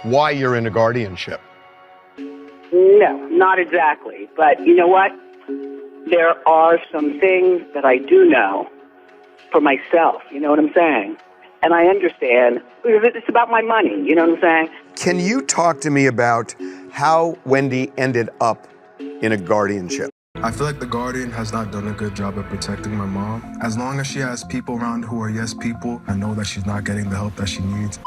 why you're in a guardianship. No, not exactly. But you know what? There are some things that I do know for myself. You know what I'm saying? And I understand. It's about my money. You know what I'm saying? Can you talk to me about how Wendy ended up in a guardianship? I feel like the Guardian has not done a good job of protecting my mom. As long as she has people around who are yes people, I know that she's not getting the help that she needs.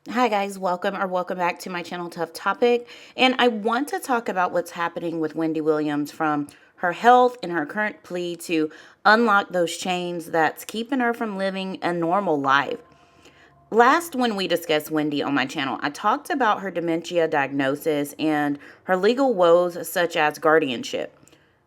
Hi guys, welcome back to my channel, Tough Topic. And I want to talk about what's happening with Wendy Williams, from her health and her current plea to unlock those chains that's keeping her from living a normal life. Last, when we discussed Wendy on my channel, I talked about her dementia diagnosis and her legal woes such as guardianship.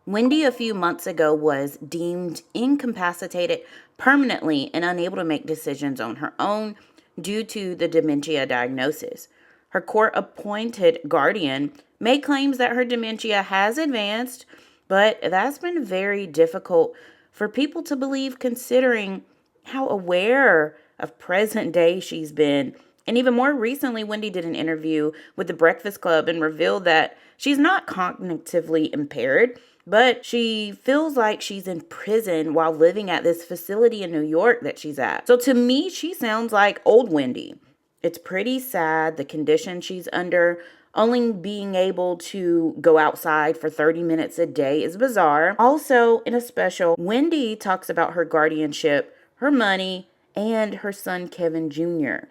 Wendy a few months ago was deemed incapacitated permanently and unable to make decisions on her own due to the dementia diagnosis. Her court-appointed guardian made claims that her dementia has advanced, but that's been very difficult for people to believe, considering how aware of present day she's been. And even more recently, Wendy did an interview with the Breakfast Club and revealed that she's not cognitively impaired, but she feels like she's in prison while living at this facility in New York that she's at. So to me, she sounds like old Wendy. It's pretty sad, the condition she's under. Only being able to go outside for 30 minutes a day is bizarre. Also, in a special, Wendy talks about her guardianship, her money, and her son Kevin Jr.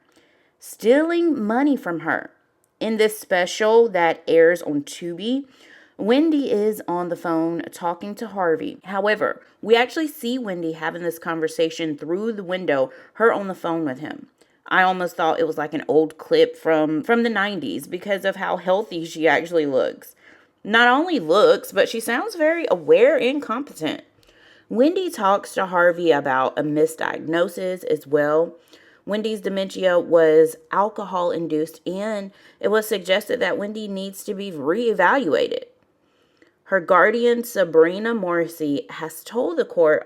stealing money from her. In this special that airs on Tubi, Wendy is on the phone talking to Harvey. However, we actually see Wendy having this conversation through the window, her on the phone with him. I almost thought it was like an old clip from the 90s because of how healthy she actually looks. Not only looks, but she sounds very aware and competent. Wendy talks to Harvey about a misdiagnosis as well. Wendy's dementia was alcohol-induced, and it was suggested that Wendy needs to be reevaluated. Her guardian, Sabrina Morrissey, has told the court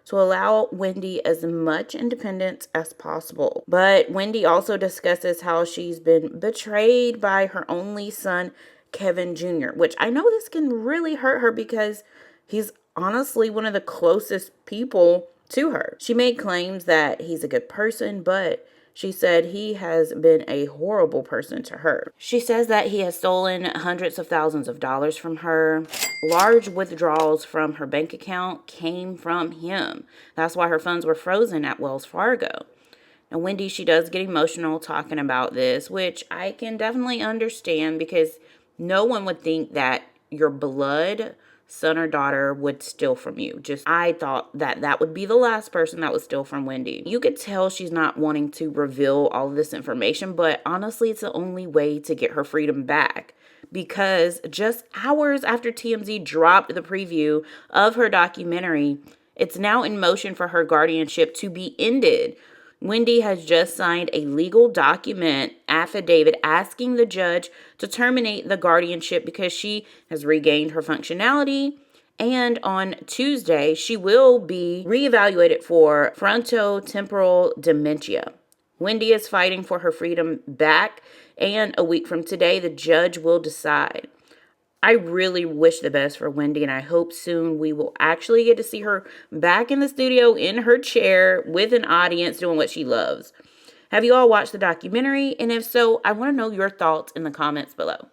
to allow Wendy as much independence as possible. But Wendy also discusses how she's been betrayed by her only son, Kevin Jr., which I know this can really hurt her because he's honestly one of the closest people to her. She made claims that he's a good person, but she said he has been a horrible person to her. She says that he has stolen hundreds of thousands of dollars from her. Large withdrawals from her bank account came from him. That's why her funds were frozen at Wells Fargo. Now, Wendy, she does get emotional talking about this, which I can definitely understand, because no one would think that your blood son or daughter would steal from you. I thought that would be the last person that would steal from Wendy. You could tell she's not wanting to reveal all of this information, but honestly, it's the only way to get her freedom back. Because just hours after TMZ dropped the preview of her documentary, it's now in motion for her guardianship to be ended. Wendy has just signed a legal document affidavit asking the judge to terminate the guardianship because she has regained her functionality. And on Tuesday, she will be reevaluated for frontotemporal dementia. Wendy is fighting for her freedom back, and a week from today, the judge will decide. I really wish the best for Wendy, and I hope soon we will actually get to see her back in the studio in her chair with an audience doing what she loves. Have you all watched the documentary? And if so, I want to know your thoughts in the comments below.